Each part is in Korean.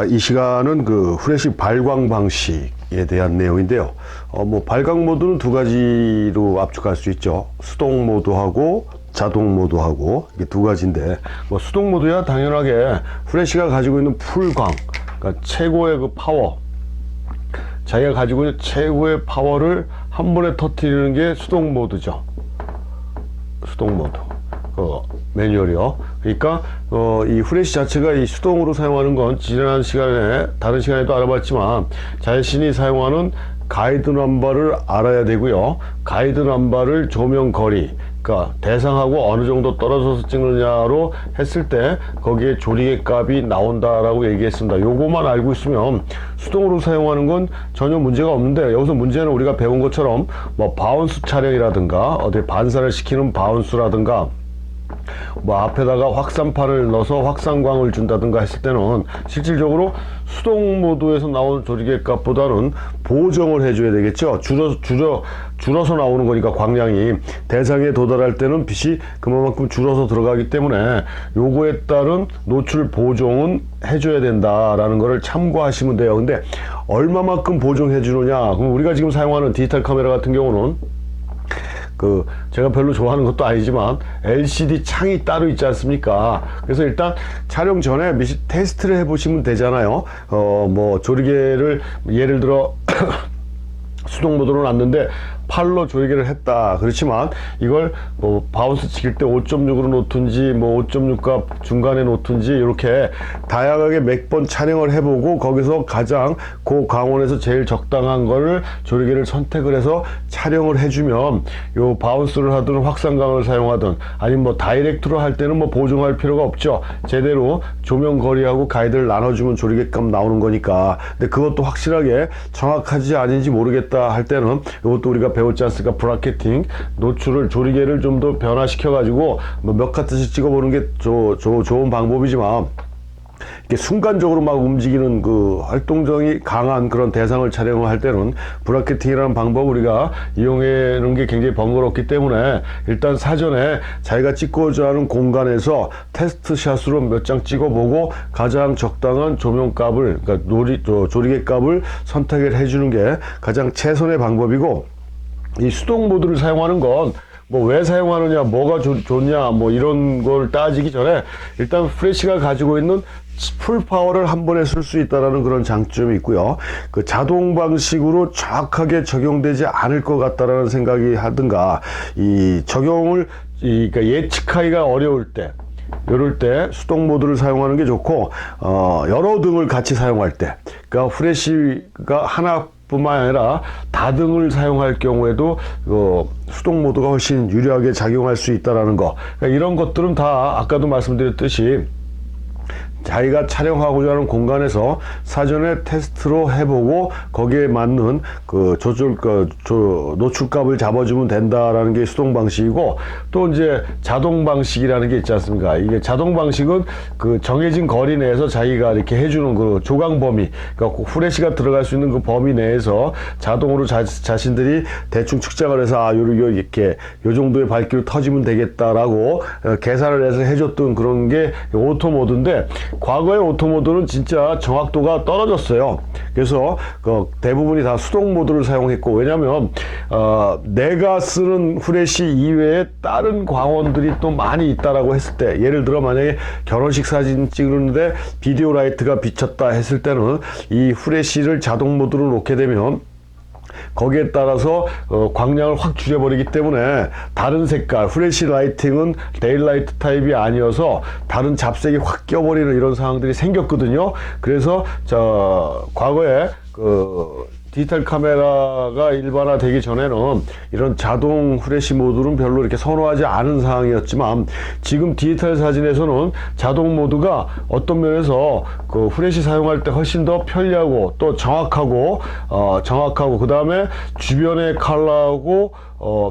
이 시간은 그 후레쉬 발광 방식에 대한 내용인데요. 뭐 발광 모드는 두 가지로 압축할 수 있죠. 수동 모드하고 자동 모드하고 이게 두 가지인데, 뭐 수동 모드야 당연하게 후레쉬가 가지고 있는 풀광, 그러니까 최고의 그 파워, 자기가 가지고 있는 최고의 파워를 한 번에 터뜨리는 게 수동 모드죠. 수동 모드. 매뉴얼이요. 그러니까 이 후레쉬 자체가 이 수동으로 사용하는 건 지난 시간에 다른 시간에도 알아봤지만, 자신이 사용하는 가이드 넘버를 알아야 되고요. 가이드 넘버를 조명 거리, 그러니까 대상하고 어느 정도 떨어져서 찍느냐로 했을 때 거기에 조리개 값이 나온다라고 얘기했습니다. 요거만 알고 있으면 수동으로 사용하는 건 전혀 문제가 없는데, 여기서 문제는 우리가 배운 것처럼 뭐 바운스 촬영이라든가 어디 반사를 시키는 바운스라든가 뭐 앞에다가 확산판을 넣어서 확산광을 준다든가 했을 때는 실질적으로 수동 모드에서 나오는 조리개 값보다는 보정을 해줘야 되겠죠. 줄어서 나오는 거니까 광량이 대상에 도달할 때는 빛이 그만큼 줄어서 들어가기 때문에 요거에 따른 노출 보정은 해줘야 된다라는 거를 참고하시면 돼요. 근데 얼마만큼 보정해 주느냐, 그럼 우리가 지금 사용하는 디지털 카메라 같은 경우는 제가 별로 좋아하는 것도 아니지만 LCD 창이 따로 있지 않습니까? 그래서 일단 촬영 전에 테스트를 해보시면 되잖아요. 뭐 조리개를 예를 들어 수동 모드로 놨는데 팔로 조리개를 했다. 그렇지만 이걸 뭐 바운스 치킬 때 5.6으로 놓든지 뭐 5.6 값 중간에 놓든지 이렇게 다양하게 몇 번 촬영을 해보고 거기서 가장 고광원에서 제일 적당한 거를 조리개를 선택을 해서 촬영을 해주면, 요 바운스를 하든 확산광을 사용하든 아니면 뭐 다이렉트로 할 때는 뭐 보정할 필요가 없죠. 제대로 조명 거리하고 가이드를 나눠주면 조리개 값 나오는 거니까. 근데 그것도 확실하게 정확하지 아닌지 모르겠다 할 때는 이것도 우리가 배웠지 않습니까? 브라켓팅, 노출을 조리개를 좀 더 변화시켜 가지고 뭐 몇 카트씩 찍어보는 게 좋은 방법이지만, 이렇게 순간적으로 막 움직이는 그 활동성이 강한 그런 대상을 촬영할 때는 브라켓팅이라는 방법을 우리가 이용하는 게 굉장히 번거롭기 때문에 일단 사전에 자기가 찍고자 하는 공간에서 테스트 샷으로 몇 장 찍어보고 가장 적당한 조명 값을, 그러니까 조리개 값을 선택을 해주는 게 가장 최선의 방법이고, 이 수동 모드를 사용하는 건 뭐 왜 사용하느냐, 뭐가 좋냐, 뭐 이런 걸 따지기 전에 일단 후레쉬가 가지고 있는 풀 파워를 한 번에 쓸 수 있다라는 그런 장점이 있고요. 그 자동 방식으로 정확하게 적용되지 않을 것 같다라는 생각이 하든가, 이 적용을 그러니까 예측하기가 어려울 때, 이럴 때 수동 모드를 사용하는 게 좋고, 여러 등을 같이 사용할 때, 그러니까 후레쉬가 하나뿐만 아니라 다등을 사용할 경우에도 수동 모드가 훨씬 유리하게 작용할 수 있다라는 거. 그러니까 이런 것들은 다 아까도 말씀드렸듯이 자기가 촬영하고자 하는 공간에서 사전에 테스트로 해보고 거기에 맞는 그 노출값을 잡아주면 된다라는 게 수동 방식이고, 또 이제 자동 방식이라는 게 있지 않습니까? 이게 자동 방식은 그 정해진 거리 내에서 자기가 이렇게 해주는 그 조각 범위, 그러니까 후레쉬가 들어갈 수 있는 그 범위 내에서 자동으로 자신들이 대충 측정을 해서 이렇게 요 정도의 밝기로 터지면 되겠다라고 계산을 해서 해줬던 그런 게 오토 모드인데, 과거의 오토 모드는 진짜 정확도가 떨어졌어요. 그래서 대부분이 다 수동 모드를 사용했고, 왜냐면 내가 쓰는 후레쉬 이외에 다른 광원들이 또 많이 있다라고 했을 때, 예를 들어 만약에 결혼식 사진 찍는데 비디오 라이트가 비쳤다 했을 때는 이 후레쉬를 자동 모드로 놓게 되면 거기에 따라서 광량을 확 줄여버리기 때문에 다른 색깔, 후레쉬 라이팅은 데일라이트 타입이 아니어서 다른 잡색이 확 껴버리는 이런 상황들이 생겼거든요. 그래서 과거에 디지털 카메라가 일반화되기 전에는 이런 자동 후레쉬 모드는 별로 이렇게 선호하지 않은 상황이었지만, 지금 디지털 사진에서는 자동 모드가 어떤 면에서 그 후레쉬 사용할 때 훨씬 더 편리하고 또 정확하고 그 다음에 주변의 컬러하고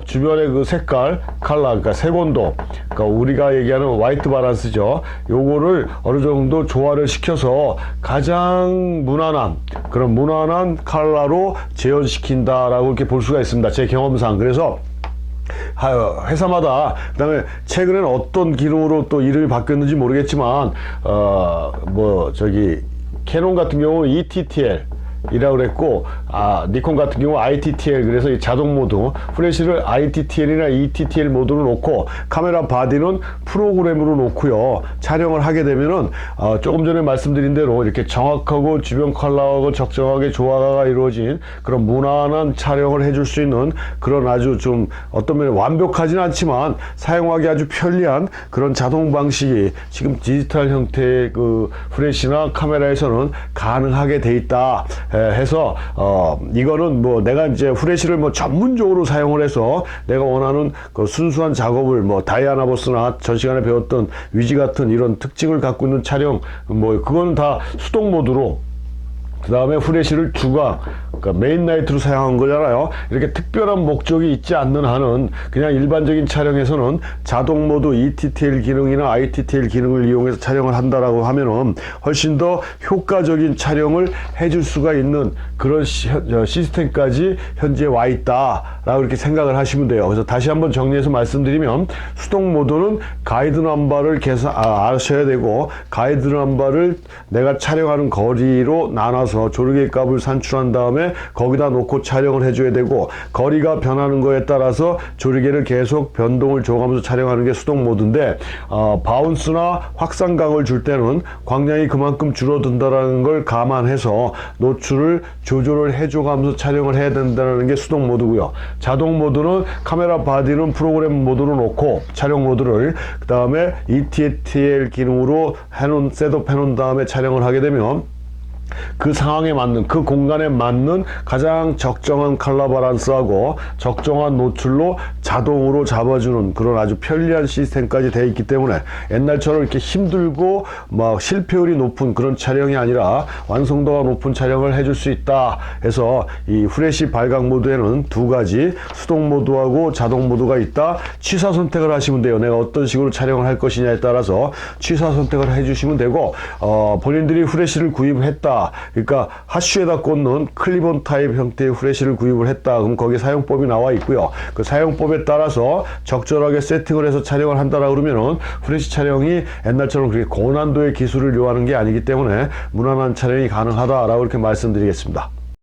주변의 그 색깔, 컬러, 그러니까 색온도, 그러니까 우리가 얘기하는 화이트 바란스죠. 요거를 어느 정도 조화를 시켜서 가장 무난한 컬러로 재현시킨다라고 이렇게 볼 수가 있습니다. 제 경험상. 그래서 회사마다, 그다음에 최근에는 어떤 기능으로 또 이름이 바뀌었는지 모르겠지만 캐논 같은 경우는 ETTL 이라고 그랬고, 니콘 같은 경우 ITTL, 그래서 이 자동 모드, 프레시를 ITTL이나 ETTL 모드로 놓고 카메라 바디는 프로그램으로 놓고요. 촬영을 하게 되면은 조금 전에 말씀드린 대로 이렇게 정확하고 주변 컬러하고 적정하게 조화가 이루어진 그런 무난한 촬영을 해줄 수 있는 그런 아주 좀 어떤 면에 완벽하진 않지만 사용하기 아주 편리한 그런 자동 방식이 지금 디지털 형태의 그 프레시나 카메라에서는 가능하게 돼 있다 해서 이거는 뭐 내가 이제 후레쉬를 뭐 전문적으로 사용을 해서 내가 원하는 그 순수한 작업을 뭐 다이아나 보스나 전 시간에 배웠던 위지 같은 이런 특징을 갖고 있는 촬영, 뭐 그거는 다 수동 모드로, 그 다음에 후레쉬를 주광, 그러니까 메인 라이트로 사용한 거잖아요. 이렇게 특별한 목적이 있지 않는 한은 그냥 일반적인 촬영에서는 자동 모드 ETTL 기능이나 ITTL 기능을 이용해서 촬영을 한다라고 하면은 훨씬 더 효과적인 촬영을 해줄 수가 있는 그런 시스템까지 현재 와 있다라고 이렇게 생각을 하시면 돼요. 그래서 다시 한번 정리해서 말씀드리면, 수동 모드는 가이드 넘버를 아셔야 되고, 가이드 넘버를 내가 촬영하는 거리로 나눠서 조르개 값을 산출한 다음에 거기다 놓고 촬영을 해줘야 되고, 거리가 변하는 거에 따라서 조르개를 계속 변동을 줘가면서 촬영하는 게 수동 모드인데, 바운스나 확산각을 줄 때는 광량이 그만큼 줄어든다는 걸 감안해서 노출을 조절을 해줘가면서 촬영을 해야 된다는 게 수동 모드고요. 자동 모드는 카메라 바디는 프로그램 모드로 놓고 촬영 모드를, 그 다음에 ETTL 기능으로 셋업 해놓은 다음에 촬영을 하게 되면 그 상황에 맞는, 그 공간에 맞는 가장 적정한 컬러 바란스하고 적정한 노출로 자동으로 잡아주는 그런 아주 편리한 시스템까지 되어 있기 때문에 옛날처럼 이렇게 힘들고 막 실패율이 높은 그런 촬영이 아니라 완성도가 높은 촬영을 해줄 수 있다 해서, 이 후레쉬 발광 모드에는 두 가지 수동 모드하고 자동 모드가 있다. 취사 선택을 하시면 돼요. 내가 어떤 식으로 촬영을 할 것이냐에 따라서 취사 선택을 해주시면 되고, 본인들이 후레쉬를 구입했다, 그러니까 핫슈에다 꽂는 클립온 타입 형태의 후레쉬를 구입을 했다, 그럼 거기에 사용법이 나와 있고요. 그 사용법에 따라서 적절하게 세팅을 해서 촬영을 한다라 그러면은 후레쉬 촬영이 옛날처럼 그렇게 고난도의 기술을 요하는 게 아니기 때문에 무난한 촬영이 가능하다라고 이렇게 말씀드리겠습니다.